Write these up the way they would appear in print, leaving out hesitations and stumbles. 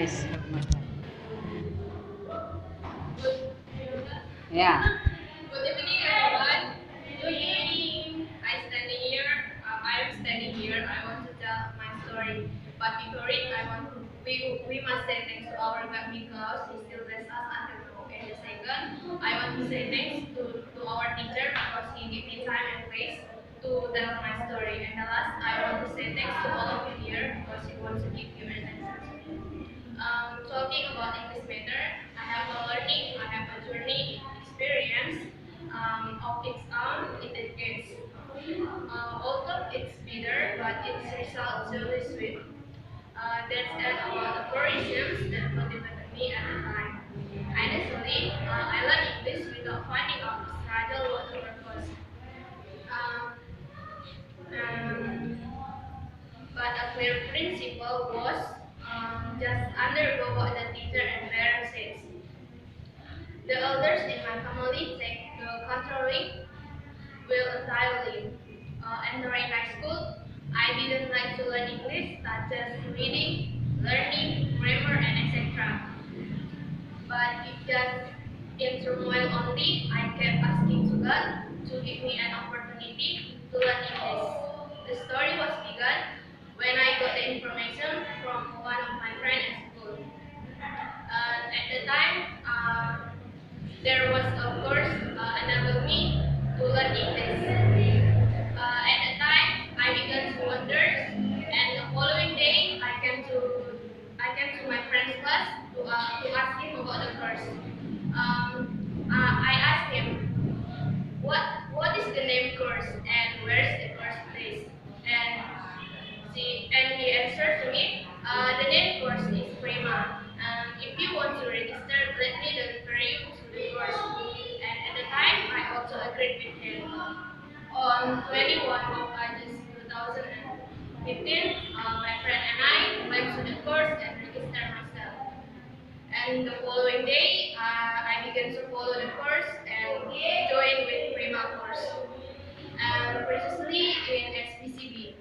nice. Yeah. Good evening, everyone. Today, I'm standing here. I want to tell my story. But before it, we must say thanks to our God because He still bless us until now. And the second, I want to say thanks to our teacher because he gave me time and place to tell my story. And the last, I want to say thanks to all of you here because He wants to give you an answer to me. Talking about English matter, I have a learning, I have a journey experience of its own in decades. Although it's bitter, but its results really sweet. That's about the four reasons that motivated me at the time. Honestly, I learned English without finding out the struggle was the purpose. Um, um, but a clear principle was just undergo what the teacher and parents says. The elders in my family take the controlling will entirely. Entering high school, I didn't like to learn English, such as reading, learning, grammar, and etc. But it just in turmoil only, I kept asking to God to give me an opportunity to learn English. The story was begun when I got the information from one of my friends at school. At the time, there was a course enabled me to learn English. At the time, I began to wonder, and the following day, I came to my friend's class to ask him about the course. I asked him, what is the name course and where is the course place? And he answered to me, the name course is Prima. If you want to register, let me refer you to the course. And at the time, I also agreed with him. On 21 of August 2015, my friend and I went to the course and registered myself. And the following day, I began to follow the course and join with Prima course. Previously in SPCB.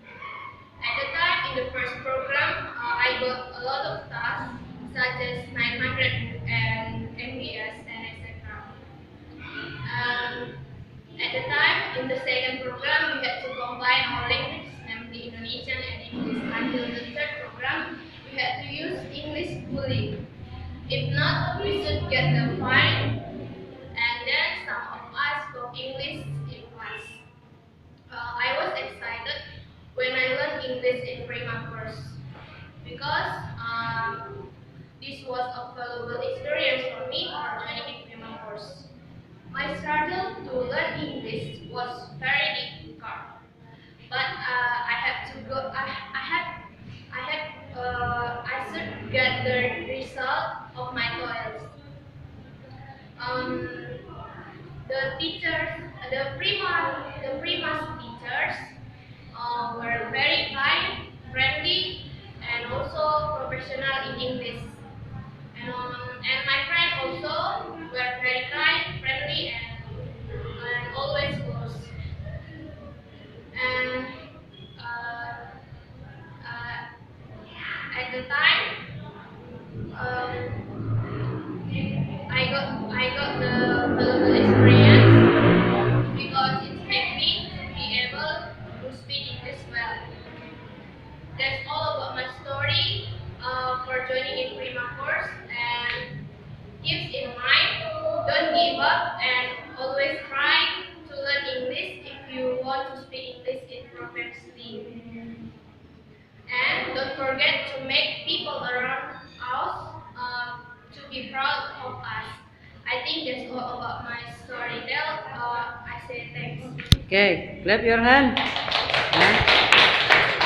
At the time, in the first program, I got a lot of tasks such as 900 and MBS and etc. Um, at the time, in the second program, we had to combine our languages, namely Indonesian and English. Until the third program, we had to use English fully. If not, we should get the fine, and then some of us spoke English in class. I was excited when I learned English in Prima course because this was a valuable experience for me for joining in Prima course. My struggle to learn English was very difficult, but I should get the result of my toils. Um, the teachers, the Prima's teachers were very kind, friendly, and also professional in English. And my friend also were very kind, friendly, and always close. And uh, at the time, um, I got the valuable experience because it made me to be able to speak English well. That's all about my story for joining in Prima course, and keep in mind, don't give up and always try to learn English if you want to speak English in professionally. And don't forget to make people around us to be proud of us. I think that's all about my story. I say thanks. Okay, clap your hand.